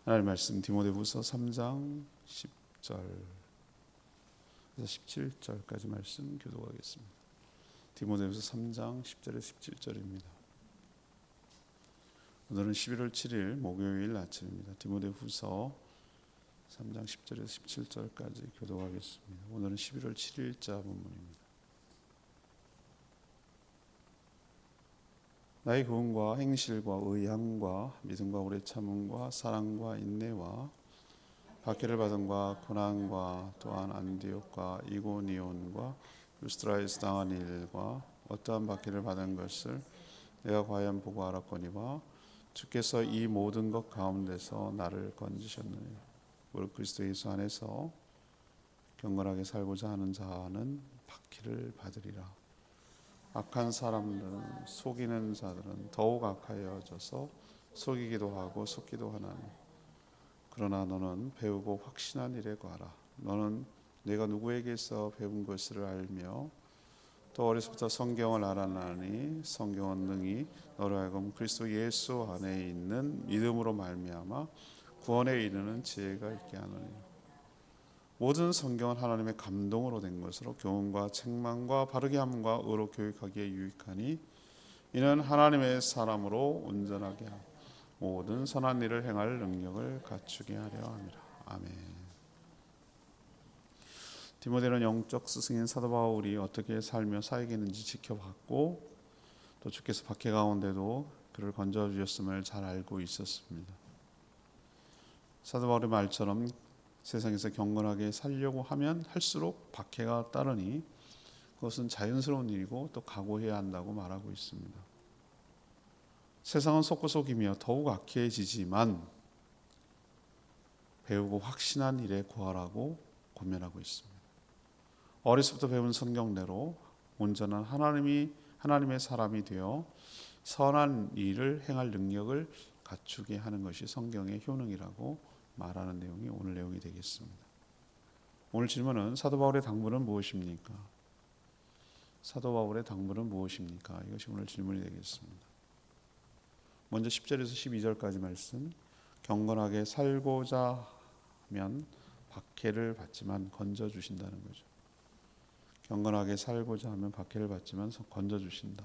하나님 말씀 디모데후서 3장 10절에서 17절까지 말씀 교독하겠습니다. 디모데후서 3장 10절에서 17절입니다. 오늘은 11월 7일 목요일 아침입니다. 디모데후서 3장 10절에서 17절까지 교독하겠습니다. 오늘은 11월 7일자 본문입니다. 나의 교훈과 행실과 의향과 믿음과 오래 참음과 사랑과 인내와 박해를 받음과 고난과 또한 안디옥과 이고니온과 루스트라에서 당한 일과 어떠한 박해를 받은 것을 내가 과연 보고 알았거니와 주께서 이 모든 것 가운데서 나를 건지셨느니 무릇 그리스도 예수 안에서 경건하게 살고자 하는 자는 박해를 받으리라. 악한 사람들은 속이는 자들은 더욱 악하여져서 속이기도 하고 속기도 하나니 그러나 너는 배우고 확신한 일에 거하라. 너는 내가 누구에게서 배운 것을 알며 또 어려서부터 성경을 알아나니 성경은 능히 너로 하여금 그리스도 예수 안에 있는 믿음으로 말미암아 구원에 이르는 지혜가 있게 하느니 모든 성경은 하나님의 감동으로 된 것으로 교훈과 책망과 바르게 함과 의로 교육하기에 유익하니 이는 하나님의 사람으로 온전하게 하고 모든 선한 일을 행할 능력을 갖추게 하려 함이라. 아멘. 디모데는 영적 스승인 사도 바울이 어떻게 살며 사역했는지 지켜봤고 또 주께서 박해 가운데도 그를 건져주셨음을 잘 알고 있었습니다. 사도 바울의 말처럼 세상에서 경건하게 살려고 하면 할수록 박해가 따르니 그것은 자연스러운 일이고 또 각오해야 한다고 말하고 있습니다. 세상은 속고 속이며 더욱 악해지지만 배우고 확신한 일에 구하라고 권면하고 있습니다. 어려서부터 배운 성경대로 온전한 하나님의 사람이 되어 선한 일을 행할 능력을 갖추게 하는 것이 성경의 효능이라고 말하는 내용이 오늘 내용이 되겠습니다. 오늘 질문은 사도 바울의 당부는 무엇입니까? 사도 바울의 당부는 무엇입니까? 이것이 오늘 질문이 되겠습니다. 먼저 10절에서 12절까지 말씀, 경건하게 살고자 하면 박해를 받지만 건져주신다는 거죠. 경건하게 살고자 하면 박해를 받지만 건져주신다.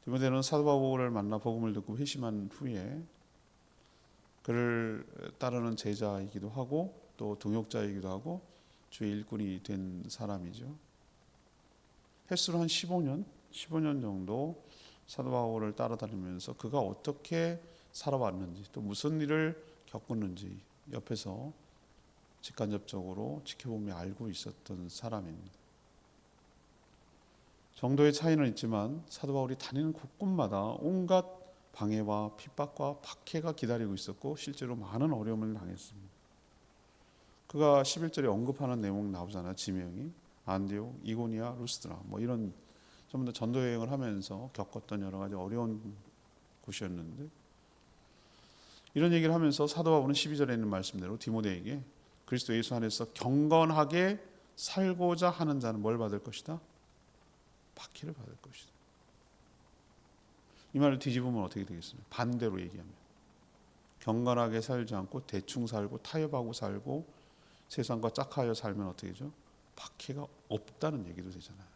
디모데는 사도 바울을 만나 복음을 듣고 회심한 후에 그를 따르는 제자이기도 하고 또 동역자이기도 하고 주의 일꾼이 된 사람이죠. 횟수로 한 15년 정도 사도 바울을 따라다니면서 그가 어떻게 살아왔는지 또 무슨 일을 겪었는지 옆에서 직간접적으로 지켜보며 알고 있었던 사람입니다. 정도의 차이는 있지만 사도 바울이 다니는 곳곳마다 온갖 방해와 핍박과 박해가 기다리고 있었고 실제로 많은 어려움을 당했습니다. 그가 11절에 언급하는 내용 나오잖아요. 지명이 안디옥, 이고니아, 루스드라 이런 전부 다 전도 여행을 하면서 겪었던 여러 가지 어려운 곳이었는데 이런 얘기를 하면서 사도 바울은 12절에 있는 말씀대로 디모데에게 그리스도 예수 안에서 경건하게 살고자 하는 자는 뭘 받을 것이다? 박해를 받을 것이다. 이 말을 뒤집으면 어떻게 되겠습니까? 반대로 얘기하면 경건하게 살지 않고 대충 살고 타협하고 살고 세상과 짝하여 살면 어떻게 되죠? 박해가 없다는 얘기도 되잖아요.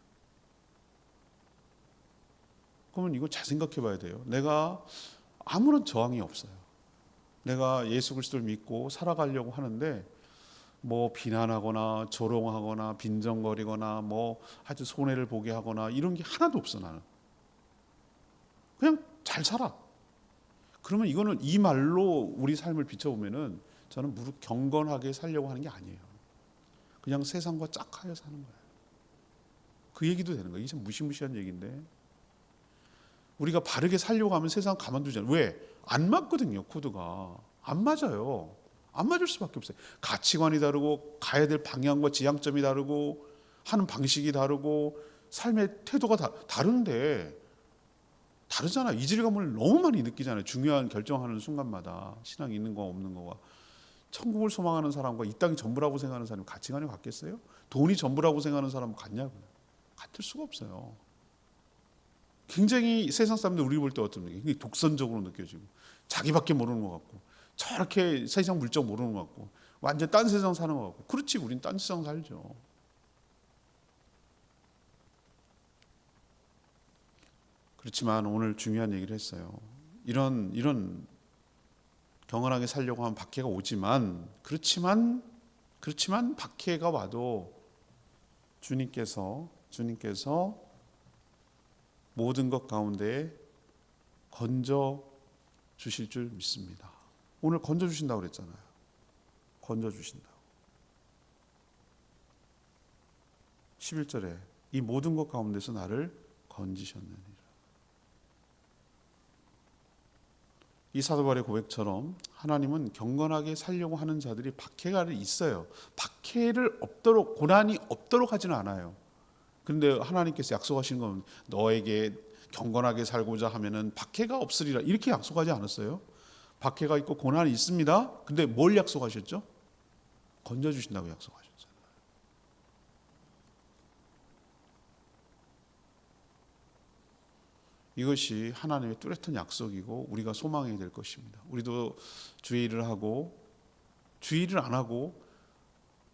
그러면 이거 잘 생각해 봐야 돼요. 내가 아무런 저항이 없어요. 내가 예수 그리스도를 믿고 살아가려고 하는데 비난하거나 조롱하거나 빈정거리거나 하여튼 손해를 보게 하거나 이런 게 하나도 없어. 나는 그냥 잘 살아. 그러면 이거는 이 말로 우리 삶을 비춰보면은 저는 무릇 경건하게 살려고 하는 게 아니에요. 그냥 세상과 짝하여 사는 거예요. 그 얘기도 되는 거예요. 이게 참 무시무시한 얘기인데 우리가 바르게 살려고 하면 세상 가만두잖아요. 왜? 안 맞거든요. 코드가 안 맞아요. 안 맞을 수밖에 없어요. 가치관이 다르고 가야 될 방향과 지향점이 다르고 하는 방식이 다르고 삶의 태도가 다른데 다르잖아요. 이질감을 너무 많이 느끼잖아요. 중요한 결정하는 순간마다 신앙이 있는 거와 없는 거와 천국을 소망하는 사람과 이 땅이 전부라고 생각하는 사람이 가치관이 같겠어요? 돈이 전부라고 생각하는 사람은 같냐고요? 같을 수가 없어요. 굉장히 세상 사람들 우리 볼 때 어떻습니까? 굉장히 독선적으로 느껴지고 자기밖에 모르는 것 같고 저렇게 세상 물정 모르는 것 같고 완전 딴 세상 사는 것 같고. 그렇지, 우린 딴 세상 살죠. 그렇지만 오늘 중요한 얘기를 했어요. 이런 경건하게 살려고 하면 박해가 오지만, 그렇지만 박해가 와도 주님께서 모든 것 가운데 건져 주실 줄 믿습니다. 오늘 건져 주신다고 그랬잖아요. 건져 주신다고. 11절에 이 모든 것 가운데서 나를 건지셨느니라. 이 사도 바울의 고백처럼 하나님은 경건하게 살려고 하는 자들이 박해가 있어요. 박해를 없도록, 고난이 없도록 하지는 않아요. 그런데 하나님께서 약속하신 건 너에게 경건하게 살고자 하면은 박해가 없으리라, 이렇게 약속하지 않았어요? 박해가 있고 고난이 있습니다. 근데 뭘 약속하셨죠? 건져주신다고 약속하셨어요. 이것이 하나님의 뚜렷한 약속이고 우리가 소망해야 될 것입니다. 우리도 주의를 하고 주의를 안 하고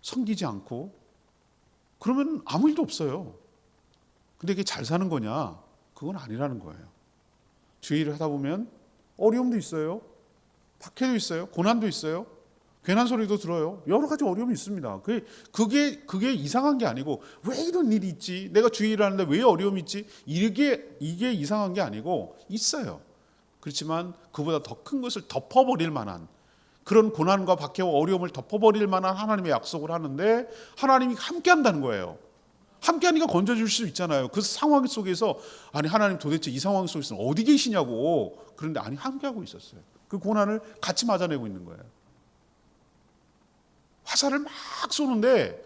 섬기지 않고 그러면 아무 일도 없어요. 근데 이게 잘 사는 거냐? 그건 아니라는 거예요. 주의를 하다 보면 어려움도 있어요. 박해도 있어요. 고난도 있어요. 괜한 소리도 들어요. 여러 가지 어려움이 있습니다. 그게 이상한 게 아니고 왜 이런 일이 있지? 내가 주의를 하는데 왜 어려움이 있지? 이게 이상한 게 아니고 있어요. 그렇지만 그보다 더 큰 것을 덮어버릴 만한, 그런 고난과 박해와 어려움을 덮어버릴 만한 하나님의 약속을 하는데 하나님이 함께 한다는 거예요. 함께 하니까 건져줄 수 있잖아요. 그 상황 속에서 아니 하나님 도대체 이 상황 속에서 어디 계시냐고. 그런데 아니 함께 하고 있었어요. 그 고난을 같이 맞아내고 있는 거예요. 화살을 막 쏘는데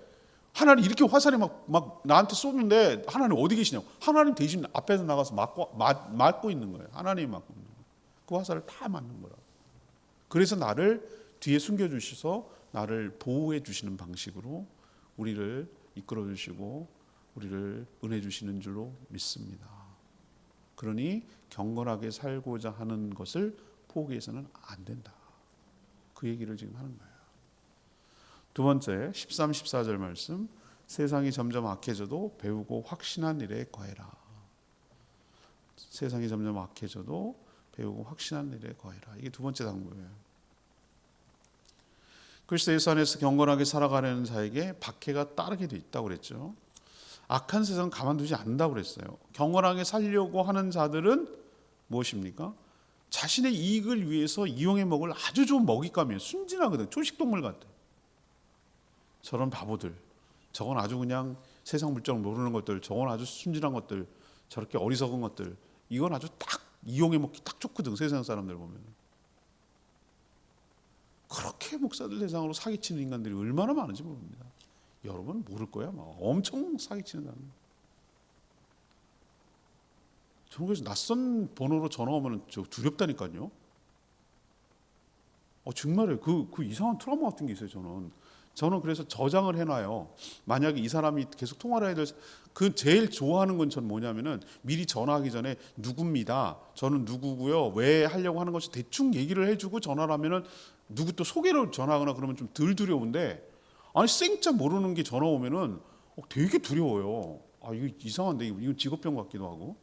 하나님 이렇게 화살이 막 나한테 쏘는데 하나님 어디 계시냐고. 하나님 대신 앞에서 나가서 맞고 있는 거예요. 하나님이 맞고 있는 거예요. 그 화살을 다 맞는 거라고. 그래서 나를 뒤에 숨겨주셔서 나를 보호해 주시는 방식으로 우리를 이끌어 주시고 우리를 은혜 주시는 줄로 믿습니다. 그러니 경건하게 살고자 하는 것을 포기해서는 안 된다. 그 얘기를 지금 하는 거예요. 두 번째 13, 14절 말씀, 세상이 점점 악해져도 배우고 확신한 일에 거해라. 세상이 점점 악해져도 배우고 확신한 일에 거해라. 이게 두 번째 당부예요. 그리스도 예수 안에서 경건하게 살아가려는 자에게 박해가 따르게 돼 있다고 그랬죠. 악한 세상 가만두지 않는다고 그랬어요. 경건하게 살려고 하는 자들은 무엇입니까? 자신의 이익을 위해서 이용해 먹을 아주 좋은 먹잇감이에요. 순진하거든. 초식동물 같아. 저런 바보들, 저건 아주 그냥 세상 물정 모르는 것들, 저건 아주 순진한 것들, 저렇게 어리석은 것들, 이건 아주 딱 이용해 먹기 딱 좋거든. 세상 사람들 보면. 그렇게 목사들 대상으로 사기치는 인간들이 얼마나 많은지 모릅니다. 여러분 모를 거야. 막 엄청 사기치는 사람. 저는 그래서 낯선 번호로 전화 오면 저 두렵다니까요. 정말요. 그 이상한 트라우마 같은 게 있어요. 저는 그래서 저장을 해놔요. 만약에 이 사람이 계속 통화를 해야 될, 그 제일 좋아하는 건 전 뭐냐면은 미리 전화하기 전에 누구입니다. 저는 누구고요. 왜 하려고 하는 것이 대충 얘기를 해주고 전화를 하면은 누구 또 소개로 전화하거나 그러면 좀 덜 두려운데, 아니 생짜 모르는 게 전화 오면은 되게 두려워요. 이거 이상한데 이거 직업병 같기도 하고.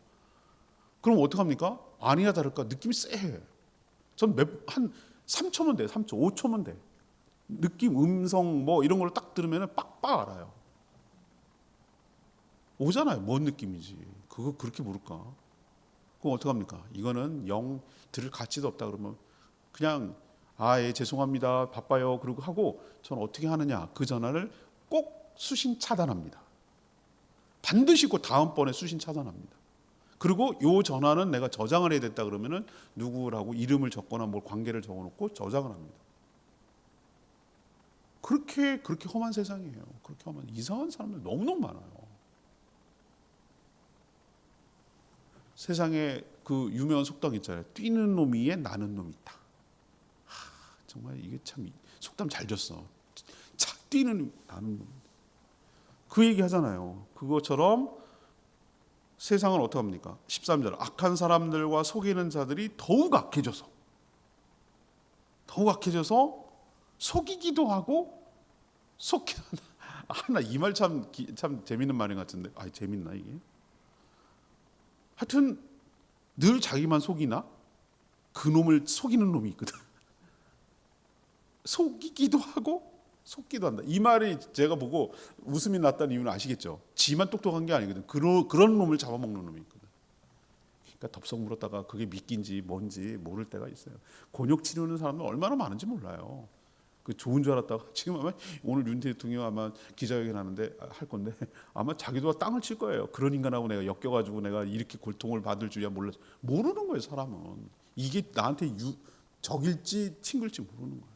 그럼 어떡합니까? 아니나 다를까 느낌이 쎄해. 전 한 3초면 돼. 3초, 5초면 돼. 느낌, 음성 뭐 이런 걸 딱 들으면 빡빡 알아요. 오잖아요. 뭔 느낌인지. 그거 그렇게 모를까? 그럼 어떡합니까? 이거는 영 들을 가치도 없다 그러면 그냥 예 죄송합니다. 바빠요. 그러고 하고, 저는 어떻게 하느냐? 그 전화를 꼭 수신 차단합니다. 반드시 그 다음번에 수신 차단합니다. 그리고 요 전화는 내가 저장을 해야 됐다 그러면은 누구라고 이름을 적거나 뭘 관계를 적어놓고 저장을 합니다. 그렇게 험한 세상이에요. 그렇게 험한 이상한 사람들 너무너무 많아요. 세상에 그 유명한 속담 있잖아요. 뛰는 놈 위에 나는 놈이 있다. 정말 이게 참 속담 잘 줬어. 뛰는 나는 놈. 그 얘기 하잖아요. 그것처럼 세상은 어떻게 합니까? 13절, 악한 사람들과 속이는 자들이 더욱 악해져서 더욱 악해져서 속이기도 하고 속기도 한다. 나 이 말 참 재밌는 말인 것 같은데, 재밌나 이게? 하여튼 늘 자기만 속이나 그 놈을 속이는 놈이 있거든. 속이기도 하고 속기도 한다. 이 말이 제가 보고 웃음이 났다는 이유는 아시겠죠? 지만 똑똑한 게 아니거든. 그런 놈을 잡아먹는 놈이 있거든. 그러니까 덥석 물었다가 그게 미끼인지 뭔지 모를 때가 있어요. 곤욕 치르는 사람은 얼마나 많은지 몰라요. 그 좋은 줄 알았다가 지금 아마 오늘 윤 대통령 아마 기자회견 하는데 할 건데 아마 자기도 땅을 칠 거예요. 그런 인간하고 내가 엮여가지고 내가 이렇게 고통을 받을 줄이야 몰랐어. 모르는 거예요. 사람은 이게 나한테 적일지 친구일지 모르는 거예요.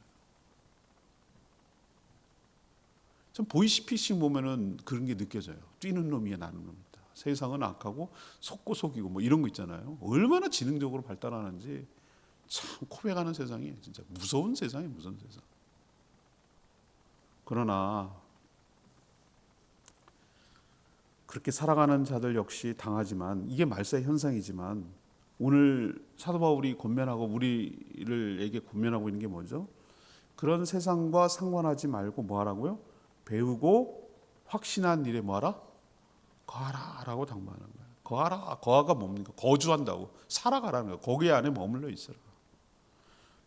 전 보이스피싱 보면은 그런 게 느껴져요. 뛰는 놈이야 나는 놈이다. 세상은 악하고 속고 속이고 뭐 이런 거 있잖아요. 얼마나 지능적으로 발달하는지 참 코백하는 세상이 진짜 무서운 세상이에요. 무서운 세상. 그러나 그렇게 살아가는 자들 역시 당하지만 이게 말세의 현상이지만 오늘 사도 바울이 권면하고 우리에게 권면하고 있는 게 뭐죠? 그런 세상과 상관하지 말고 뭐 하라고요? 배우고 확신한 일에 뭐하라? 거하라 라고 당부하는 거예요. 거하라. 거하가 뭡니까? 거주한다고. 살아가라는 거예요. 거기 안에 머물러 있어라.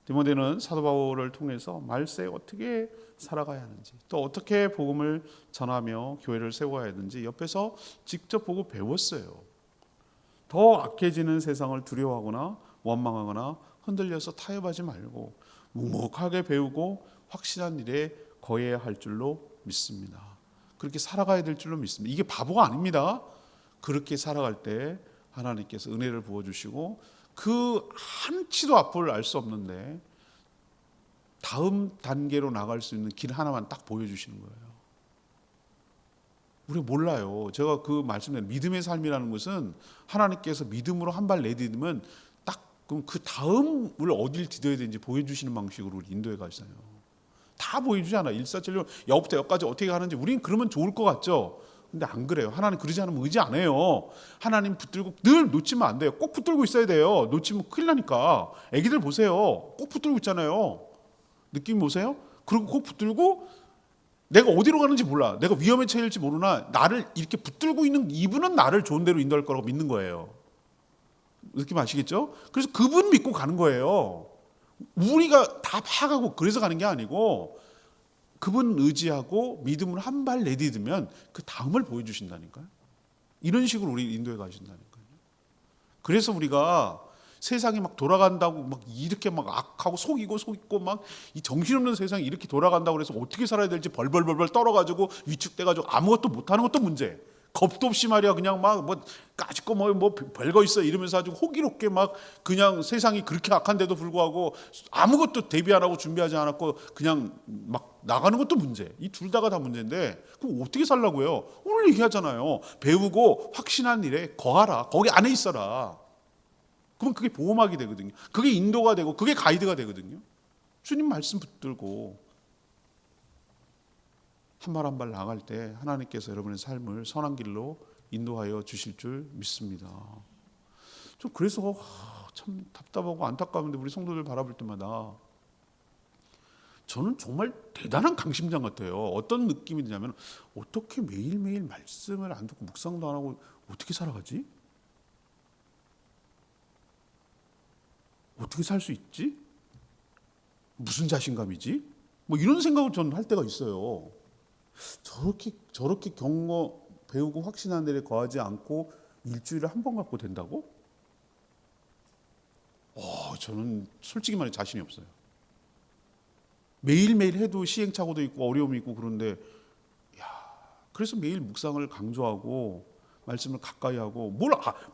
디모데는 사도 바울을 통해서 말세에 어떻게 살아가야 하는지 또 어떻게 복음을 전하며 교회를 세워야 하는지 옆에서 직접 보고 배웠어요. 더 악해지는 세상을 두려워하거나 원망하거나 흔들려서 타협하지 말고 묵묵하게 배우고 확실한 일에 거해야 할 줄로 믿습니다. 그렇게 살아가야 될 줄로 믿습니다. 이게 바보가 아닙니다. 그렇게 살아갈 때 하나님께서 은혜를 부어주시고 그 한치도 앞을 알 수 없는데 다음 단계로 나갈 수 있는 길 하나만 딱 보여주시는 거예요. 우리가 몰라요. 제가 그 말씀드린 믿음의 삶이라는 것은 하나님께서 믿음으로 한 발 내딛으면 딱 그럼 그 다음을 어딜 디뎌야 되는지 보여주시는 방식으로 우리 인도에 가시나요. 다 보여주잖아. 일사천리 여부터 여기까지 어떻게 가는지 우린 그러면 좋을 것 같죠. 근데 안 그래요. 하나님 그러지 않으면 의지 안 해요. 하나님 붙들고 늘 놓치면 안 돼요. 꼭 붙들고 있어야 돼요. 놓치면 큰일 나니까. 애기들 보세요. 꼭 붙들고 있잖아요. 느낌 보세요. 그리고 꼭 붙들고 내가 어디로 가는지 몰라. 내가 위험에 처해질지 모르나 나를 이렇게 붙들고 있는 이분은 나를 좋은 데로 인도할 거라고 믿는 거예요. 느낌 아시겠죠? 그래서 그분 믿고 가는 거예요. 우리가 다 파악하고 그래서 가는 게 아니고 그분 의지하고 믿음으로 한 발 내딛으면 그 다음을 보여주신다니까요. 이런 식으로 우리 인도에 가신다니까요. 그래서 우리가 세상이 막 돌아간다고 막 이렇게 막 악하고 속이고 막 이 정신없는 세상이 이렇게 돌아간다고 그래서 어떻게 살아야 될지 벌벌 떨어가지고 위축돼가지고 아무것도 못하는 것도 문제. 겁도 없이 말이야 그냥 막 뭐 까짓거 뭐 별거 있어 이러면서 아주 호기롭게 막 그냥 세상이 그렇게 악한데도 불구하고 아무것도 대비 안 하고 준비하지 않았고 그냥 막 나가는 것도 문제. 이 둘 다가 다 문제인데 그럼 어떻게 살라고요? 오늘 얘기하잖아요. 배우고 확신한 일에 거하라. 거기 안에 있어라. 그러면 그게 보호막이 되거든요. 그게 인도가 되고 그게 가이드가 되거든요. 주님 말씀 붙들고 한 발 한 발 나갈 때 하나님께서 여러분의 삶을 선한 길로 인도하여 주실 줄 믿습니다. 좀 그래서 참 답답하고 안타까운데 우리 성도들 바라볼 때마다 저는 정말 대단한 강심장 같아요. 어떤 느낌이 드냐면 어떻게 매일매일 말씀을 안 듣고 묵상도 안 하고 어떻게 살아가지? 어떻게 살 수 있지? 무슨 자신감이지? 뭐 이런 생각을 저는 할 때가 있어요. 저렇게 경거 배우고 확신한 데에 거하지 않고 일주일에 한 번 갖고 된다고? 저는 솔직히 말해 자신이 없어요. 매일매일 해도 시행착오도 있고 어려움이 있고 그런데 그래서 매일 묵상을 강조하고 말씀을 가까이 하고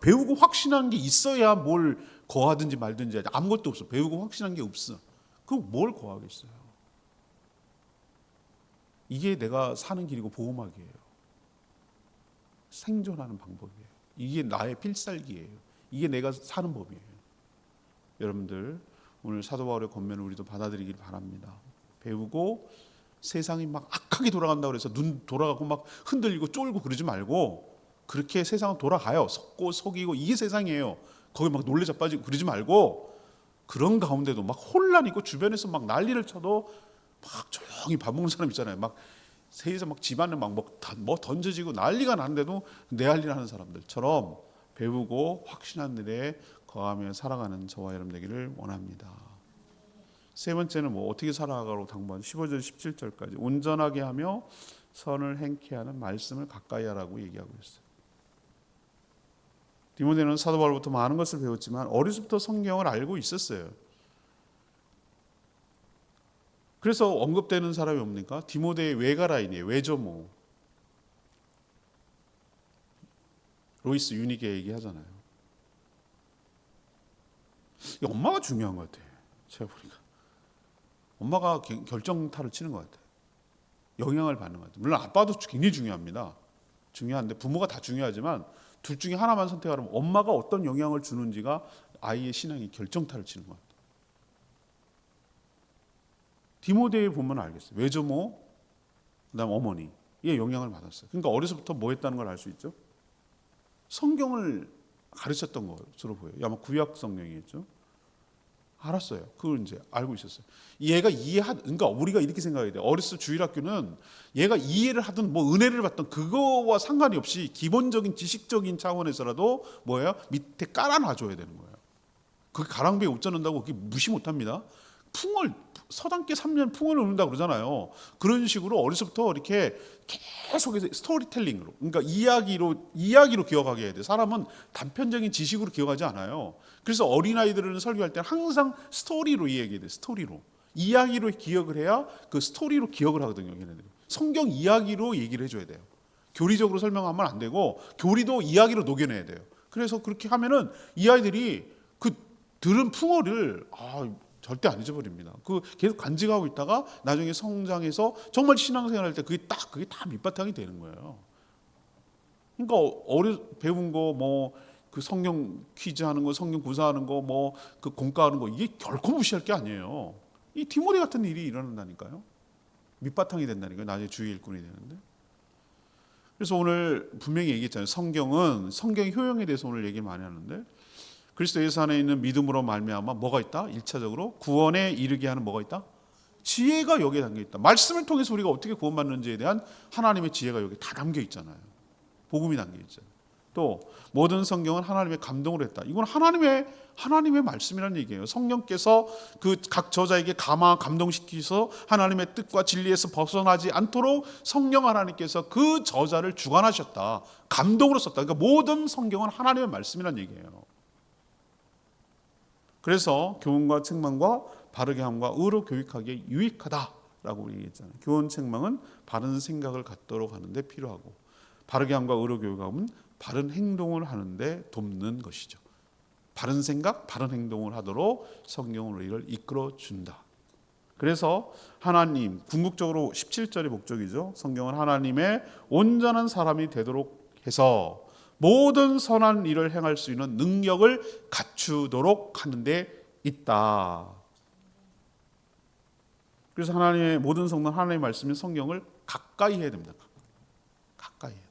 배우고 확신한 게 있어야 뭘 거하든지 말든지 아무것도 없어. 배우고 확신한 게 없어. 그럼 뭘 거하겠어요? 이게 내가 사는 길이고 보호막이에요. 생존하는 방법이에요. 이게 나의 필살기예요. 이게 내가 사는 법이에요. 여러분들 오늘 사도 바울의 권면을 우리도 받아들이길 바랍니다. 배우고 세상이 막 악하게 돌아간다고 해서 눈 돌아가고 막 흔들리고 쫄고 그러지 말고 그렇게 세상은 돌아가요. 속고 속이고 이게 세상이에요. 거기 막 놀래 자빠지고 그러지 말고 그런 가운데도 막 혼란 있고 주변에서 막 난리를 쳐도 막 조용히 밥 먹는 사람 있잖아요. 막 세에서 막 집안에 막 뭐 던져지고 난리가 나는데도 내 할 일 하는 사람들처럼 배우고 확신한 일에 거하며 살아가는 저와 여러분 되기를 원합니다. 세 번째는 뭐 어떻게 살아가라고 당부한 15절 17절까지 온전하게 하며 선을 행케 하는 말씀을 가까이 하라고 얘기하고 있어요. 디모데는 사도 바울부터 많은 것을 배웠지만 어려서부터 성경을 알고 있었어요. 그래서 언급되는 사람이 뭡니까? 디모데의 외가라인이에요. 외조모. 로이스 유니게 얘기하잖아요. 이 엄마가 중요한 것 같아요. 제가 보니까 엄마가 결정타를 치는 것 같아요. 영향을 받는 것 같아요. 물론 아빠도 굉장히 중요합니다. 중요한데 부모가 다 중요하지만 둘 중에 하나만 선택하면 엄마가 어떤 영향을 주는지가 아이의 신앙이 결정타를 치는 것 같아요. 디모데에 보면 알겠어요. 외조모, 그다음 어머니의 영향을 받았어요. 그러니까 어려서부터 뭐 했다는 걸 알 수 있죠. 성경을 가르쳤던 것으로 보여요. 아마 구약 성경이겠죠. 알았어요. 그걸 이제 알고 있었어요. 얘가 그러니까 우리가 이렇게 생각해야 돼요. 어렸을 때 주일학교는 얘가 이해를 하든 뭐 은혜를 받든 그거와 상관이 없이 기본적인 지식적인 차원에서라도 뭐예요? 밑에 깔아놔줘야 되는 거예요. 그게 가랑비에 옷 젖는다고 그게 무시 못합니다. 서당계 3년 풍을 얻는다고 그러잖아요. 그런 식으로 어려서부터 이렇게 계속해서 스토리텔링으로, 그러니까 이야기로 기억하게 해야 돼요. 사람은 단편적인 지식으로 기억하지 않아요. 그래서 어린아이들은 설교할 때는 항상 스토리로 이야기해야 돼요. 스토리로. 이야기로 기억을 해야 그 스토리로 기억을 하거든요. 걔네들이. 성경 이야기로 얘기를 해줘야 돼요. 교리적으로 설명하면 안 되고 교리도 이야기로 녹여내야 돼요. 그래서 그렇게 하면은 이 아이들이 그 들은 풍어를 절대 안 잊어버립니다. 그 계속 간직하고 있다가 나중에 성장해서 정말 신앙생활할 때 그게 다 밑바탕이 되는 거예요. 그러니까 배운 거 뭐 그 성경 퀴즈 하는 거, 성경 구사하는 거, 뭐 그 공과하는 거 이게 결코 무시할 게 아니에요. 이 디모데 같은 일이 일어난다니까요. 밑바탕이 된다니까요. 나중에 주의 일꾼이 되는데. 그래서 오늘 분명히 얘기했잖아요. 성경의 효용에 대해서 오늘 얘기 많이 하는데. 그리스도 예수 안에 있는 믿음으로 말미암아 뭐가 있다? 1차적으로 구원에 이르게 하는 뭐가 있다? 지혜가 여기에 담겨 있다. 말씀을 통해서 우리가 어떻게 구원받는지에 대한 하나님의 지혜가 여기 다 담겨 있잖아요. 복음이 담겨 있잖아요. 또 모든 성경은 하나님의 감동으로 했다. 이건 하나님의 말씀이라는 얘기예요. 성령께서 그 각 저자에게 감동시키셔서 하나님의 뜻과 진리에서 벗어나지 않도록 성령 하나님께서 그 저자를 주관하셨다. 감동으로 썼다. 그러니까 모든 성경은 하나님의 말씀이라는 얘기예요. 그래서 교훈과 책망과 바르게 함과 의로 교육하기에 유익하다라고 얘기했잖아요. 교훈 책망은 바른 생각을 갖도록 하는데 필요하고 바르게 함과 의로 교육함은 바른 행동을 하는데 돕는 것이죠. 바른 생각, 바른 행동을 하도록 성경은 우리를 이끌어 준다. 그래서 하나님, 궁극적으로 17절의 목적이죠. 성경은 하나님의 온전한 사람이 되도록 해서 모든 선한 일을 행할 수 있는 능력을 갖추도록 하는 데 있다. 그래서 하나님의 모든 성도는 하나님의 말씀인 성경을 가까이 해야 됩니다. 가까이 해야 돼요.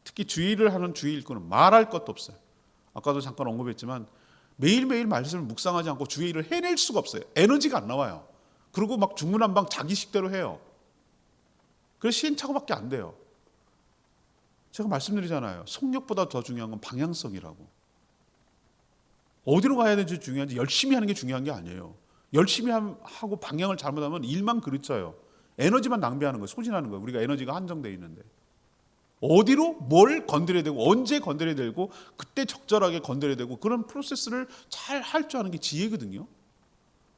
특히 주의를 하는 주의 일꾼은 말할 것도 없어요. 아까도 잠깐 언급했지만 매일매일 말씀을 묵상하지 않고 주의 일을 해낼 수가 없어요. 에너지가 안 나와요. 그리고 막 중구난방 자기식대로 해요. 그래서 시행착오밖에 안 돼요. 제가 말씀드리잖아요. 속력보다 더 중요한 건 방향성이라고. 어디로 가야 되는지 중요한지 열심히 하는 게 중요한 게 아니에요. 열심히 하고 방향을 잘못하면 일만 그르쳐요. 에너지만 낭비하는 거예요. 소진하는 거예요. 우리가 에너지가 한정되어 있는데. 어디로 뭘 건드려야 되고 언제 건드려야 되고 그때 적절하게 건드려야 되고 그런 프로세스를 잘 할 줄 아는 게 지혜거든요.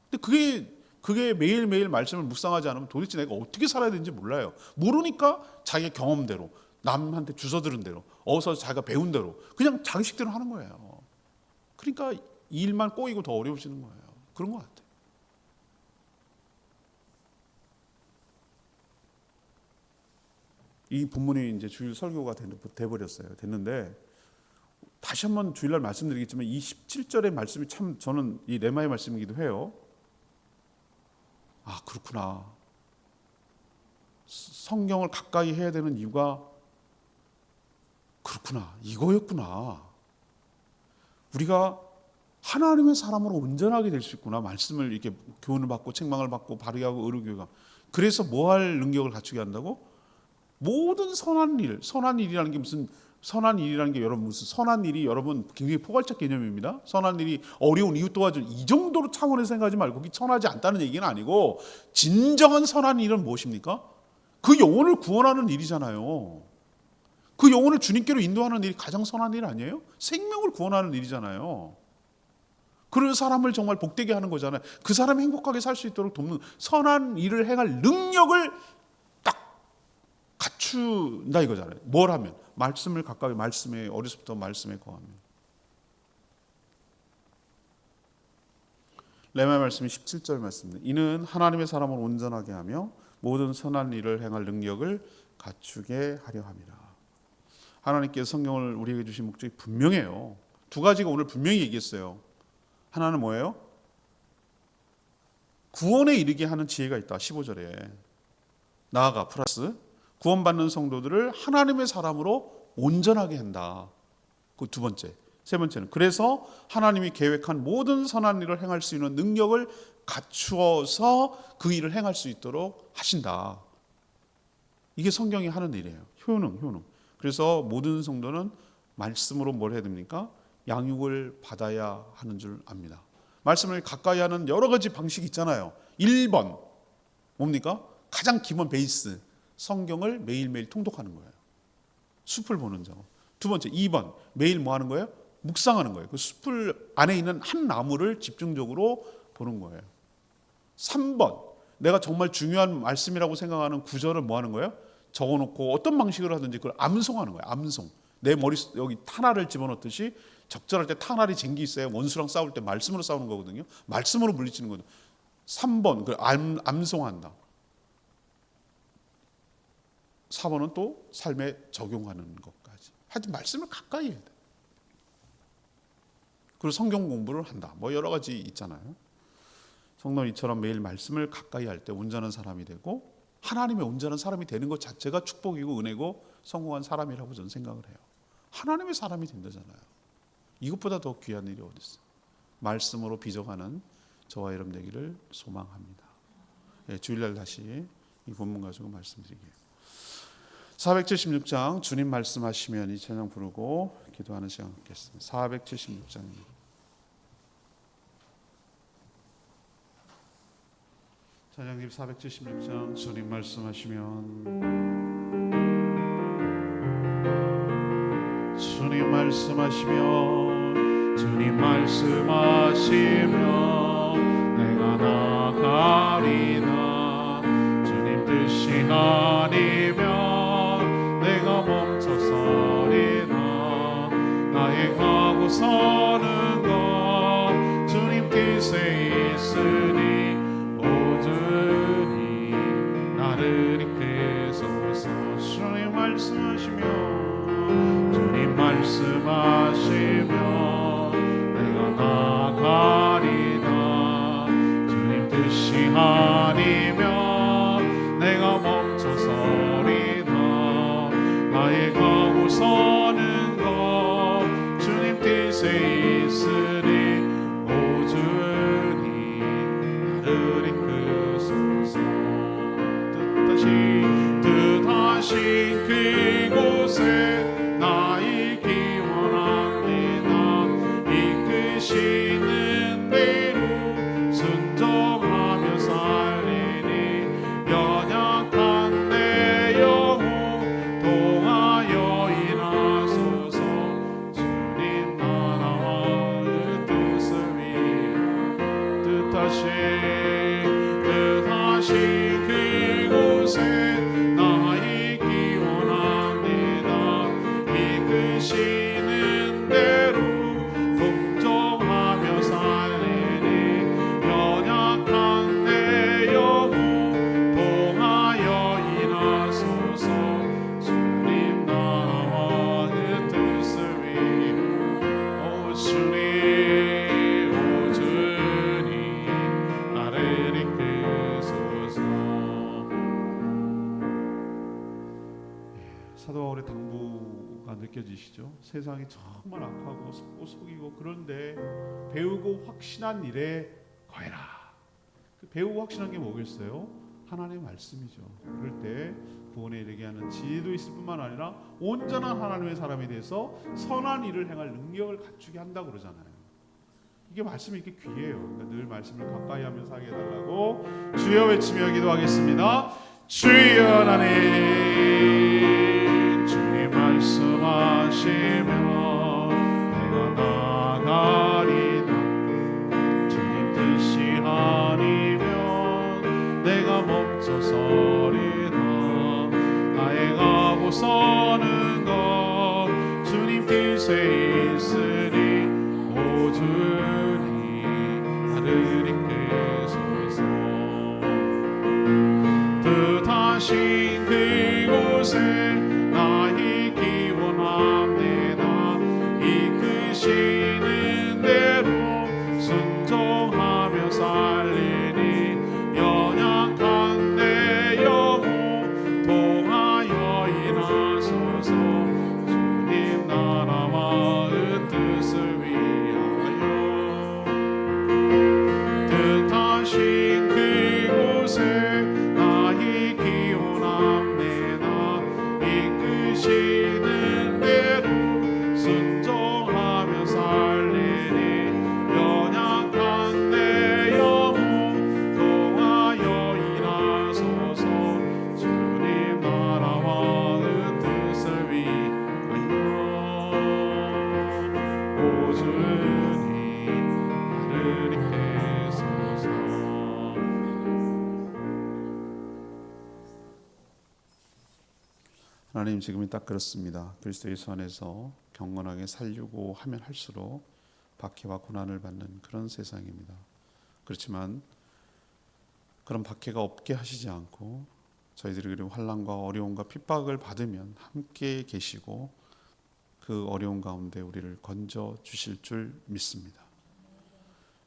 근데 그게 매일매일 말씀을 묵상하지 않으면 도대체 내가 어떻게 살아야 되는지 몰라요. 모르니까 자기 경험대로 남한테 주워 들은 대로 어서 자기가 배운 대로 그냥 자기식대로 하는 거예요. 그러니까 일만 꼬이고 더 어려워지는 거예요. 그런 것 같아요. 이 본문이 이제 주일 설교가 돼버렸어요. 됐는데 다시 한번 주일날 말씀드리겠지만 이 17절의 말씀이 참 저는 이 레마의 말씀이기도 해요. 아 그렇구나. 성경을 가까이 해야 되는 이유가 그렇구나. 이거였구나. 우리가 하나님의 사람으로 온전하게 될 수 있구나. 말씀을 이렇게 교훈을 받고 책망을 받고 바르게하고 의로교가. 그래서 뭐 할 능력을 갖추게 한다고? 모든 선한 일, 선한 일이라는 게 무슨 선한 일이라는 게 여러분 무슨 선한 일이 여러분 굉장히 포괄적 개념입니다. 선한 일이 어려운 이웃 도와준 이 정도로 차원에서 생각하지 말고 그게 선하지 않다는 얘기는 아니고 진정한 선한 일은 무엇입니까? 그 영혼을 구원하는 일이잖아요. 그 영혼을 주님께로 인도하는 일이 가장 선한 일 아니에요? 생명을 구원하는 일이잖아요. 그런 사람을 정말 복되게 하는 거잖아요. 그 사람이 행복하게 살 수 있도록 돕는 선한 일을 행할 능력을 딱 갖춘다 이거잖아요. 뭘 하면? 말씀을 가까이 말씀에 어려서부터 말씀에 거하면. 레마 말씀이 17절 말씀입니다. 이는 하나님의 사람을 온전하게 하며 모든 선한 일을 행할 능력을 갖추게 하려 함이라. 하나님께서 성경을 우리에게 주신 목적이 분명해요. 두 가지가 오늘 분명히 얘기했어요. 하나는 뭐예요? 구원에 이르게 하는 지혜가 있다. 15절에. 나아가 플러스 구원받는 성도들을 하나님의 사람으로 온전하게 한다. 그 두 번째. 세 번째는 그래서 하나님이 계획한 모든 선한 일을 행할 수 있는 능력을 갖추어서 그 일을 행할 수 있도록 하신다. 이게 성경이 하는 일이에요. 효능. 그래서 모든 성도는 말씀으로 뭘 해야 됩니까? 양육을 받아야 하는 줄 압니다. 말씀을 가까이 하는 여러 가지 방식이 있잖아요. 1번 뭡니까? 가장 기본 베이스 성경을 매일매일 통독하는 거예요. 숲을 보는 작업. 두 번째 2번 매일 뭐 하는 거예요? 묵상하는 거예요. 그 숲을 안에 있는 한 나무를 집중적으로 보는 거예요. 3번 내가 정말 중요한 말씀이라고 생각하는 구절을 뭐 하는 거예요? 적어놓고 어떤 방식으로 하든지 그걸 암송하는 거예요. 암송. 내 머릿속 여기 탄알을 집어넣듯이 적절할 때 탄알이 쟁기 있어야 원수랑 싸울 때 말씀으로 싸우는 거거든요. 말씀으로 물리치는 거죠. 3번 그 암송한다. 4번은 또 삶에 적용하는 것까지. 하여튼 말씀을 가까이 해야 돼. 그리고 성경 공부를 한다. 뭐 여러 가지 있잖아요. 성도 이처럼 매일 말씀을 가까이 할 때 온전한 사람이 되고 하나님의 온전한 사람이 되는 것 자체가 축복이고 은혜고 성공한 사람이라고 저는 생각을 해요. 하나님의 사람이 된다잖아요. 이것보다 더 귀한 일이 어디 있어요. 말씀으로 비정하는 저와 여러분 되기를 소망합니다. 예, 주일날 다시 이 본문 가지고 말씀드리게요. 476장 주님 말씀하시면 이 찬양 부르고 기도하는 시간 갖겠습니다. 476장입니다. 찬양님 476장 주님 말씀하시면 주님 말씀하시면 주님 말씀하시면 내가 나가리나 주님 뜻이 아니면 내가 멈춰서리나 나의 가고 서는 것 주님 뜻에 있으니 모든이 나를 이끄소서. 주님 말씀하시면 주님 말씀하시면 내가 나가리나 주님 뜻이 아니면 내가 멈춰서리나 나의 가고 서는 것 주님 뜻에 있으니 오주니 나를 이끄소서. 뜻하신 그곳에 나 있기 원합니다. 이끄시는 대로 순종하며 살리니 연약한 내 영혼 통하여 일하소서. 주님 나라와 그 뜻을 위해 뜻하신 그곳에 나 있기 원합니다. 이끄시는 대로 복종하며 살리니 연약한 내 영혼 통하여 일하소서. 주님 나라와 그 뜻을 위해 오 주님 오 주님 나를 이끄소서. 느껴지시죠? 세상이 정말 악하고 속이고 그런데 배우고 확신한 일에 거해라. 그 배우고 확신한 게 뭐겠어요? 하나님의 말씀이죠. 그럴 때 구원에 이르게 하는 지혜도 있을 뿐만 아니라 온전한 하나님의 사람에 대해서 선한 일을 행할 능력을 갖추게 한다고 그러잖아요. 이게 말씀이 이렇게 귀해요. 그러니까 늘 말씀을 가까이 하며 살게 해달라고 주여 외치며 기도하겠습니다. 주여 하나님, 주님 말씀하시면 내가 나가리다. 주님 뜻이 아니면 내가 멈춰서리다. 나의 가고 서는 것 주님 뜻에 있으니 오 주님 나를 이끄소서. 뜻하신 그곳에 나의 기원합니다. 이끄시는 대로 순종하며 살리니 연약한 내 영혼 통하여 일하소서. 주님 나라와 그 뜻을 위하여 뜻하신 그곳에 나의 기원합니다. 이끄시는 대로 순종하며 살리니 연약한 내 영혼 통하여 일하소서. 주님 나라와 그 뜻을 위하여 오 주님 나를 이끄소서. 하나님, 지금이 딱 그렇습니다. 그리스도 예수 안에서 경건하게 살려고 하면 할수록 박해와 고난을 받는 그런 세상입니다. 그렇지만 그런 박해가 없게 하시지 않고 저희들이 그리고 환난과 어려움과 핍박을 받으면 함께 계시고 그 어려움 가운데 우리를 건져 주실 줄 믿습니다.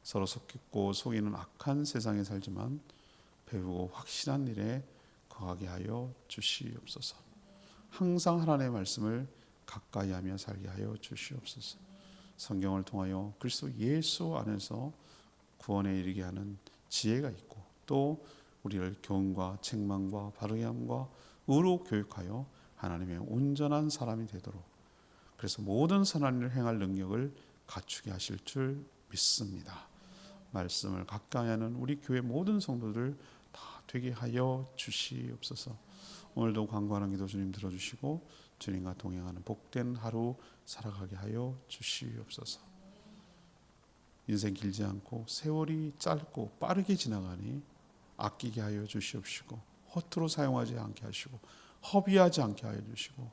서로 속이고 속이는 악한 세상에 살지만 배우고 확신한 일에 거하게 하여 주시옵소서. 항상 하나님의 말씀을 가까이 하며 살게 하여 주시옵소서. 성경을 통하여 그리스도 예수 안에서 구원에 이르게 하는 지혜가 있고 또 우리를 교훈과 책망과 바르게 함과 의로 교육하여 하나님의 온전한 사람이 되도록, 그래서 모든 선한 일을 행할 능력을 갖추게 하실 줄 믿습니다. 말씀을 가까이 하는 우리 교회 모든 성도들 다 되게 하여 주시옵소서. 오늘도 간구하는 기도 주님 들어주시고 주님과 동행하는 복된 하루 살아가게 하여 주시옵소서. 인생 길지 않고 세월이 짧고 빠르게 지나가니 아끼게 하여 주시옵시고 허투루 사용하지 않게 하시고 허비하지 않게 하여 주시고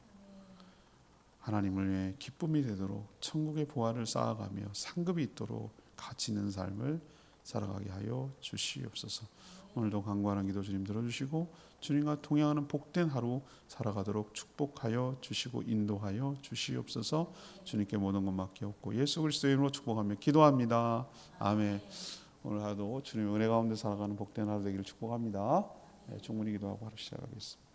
하나님을 위해 기쁨이 되도록 천국의 보화를 쌓아가며 상급이 있도록 가치 있는 삶을 살아가게 하여 주시옵소서. 오늘도 간구하는 기도 주님 들어주시고 주님과 동행하는 복된 하루 살아가도록 축복하여 주시고 인도하여 주시옵소서. 주님께 모든 것 맡기옵고 예수 그리스도의 이름으로 축복하며 기도합니다. 아멘. 오늘 하루도 주님의 은혜 가운데 살아가는 복된 하루 되기를 축복합니다. 충분히 기도하고 하루 시작하겠습니다.